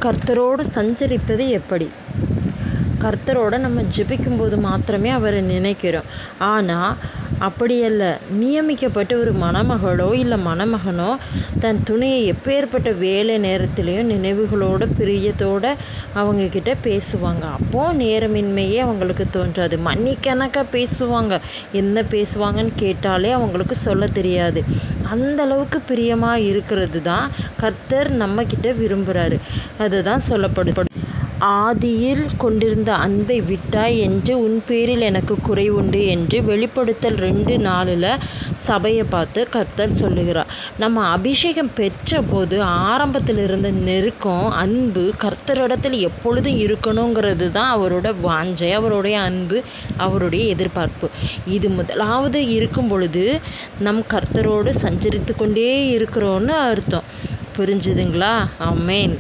கர்த்தரோடு சஞ்சரிப்பது எப்படி? கர்த்தரோட நம்ம ஜெபிக்கும்போது மாத்திரமே அவரை நினைக்கிறோம். ஆனால் அப்படியல்ல, நியமிக்கப்பட்ட ஒரு மணமகளோ இல்லை மணமகனோ தன் துணையை எப்பேற்பட்ட வேலை நேரத்திலையும் நினைவுகளோட பிரியத்தோடு அவங்கக்கிட்ட பேசுவாங்க. அப்போது நேரமின்மையே அவங்களுக்கு தோன்றாது. மணிக்கணக்காக பேசுவாங்க. என்ன பேசுவாங்கன்னு கேட்டாலே அவங்களுக்கு சொல்ல தெரியாது. அந்த அளவுக்கு பிரியமாக இருக்கிறது தான் கர்த்தர் நம்மக்கிட்ட விரும்புகிறாரு. அதுதான் சொல்லப்படுது. ஆதியில் கொண்டிருந்த அன்பை விட்டாய் என்று உன் பேரில் எனக்கு குறை உண்டு என்று வெளிப்படுத்தல் 2:4 சபையை பார்த்து கர்த்தர் சொல்லுகிறார். நம்ம அபிஷேகம் பெற்ற போது ஆரம்பத்தில் இருந்த நெருக்கம், அன்பு கர்த்தரிடத்தில் எப்பொழுதும் இருக்கணுங்கிறது தான் அவரோட வாஞ்சை, அவருடைய அன்பு, அவருடைய எதிர்பார்ப்பு. இது முதலாவது இருக்கும் பொழுது நம் கர்த்தரோடு சஞ்சரித்து கொண்டே இருக்கிறோன்னு அர்த்தம். புரிஞ்சுதுங்களா? ஆமென்.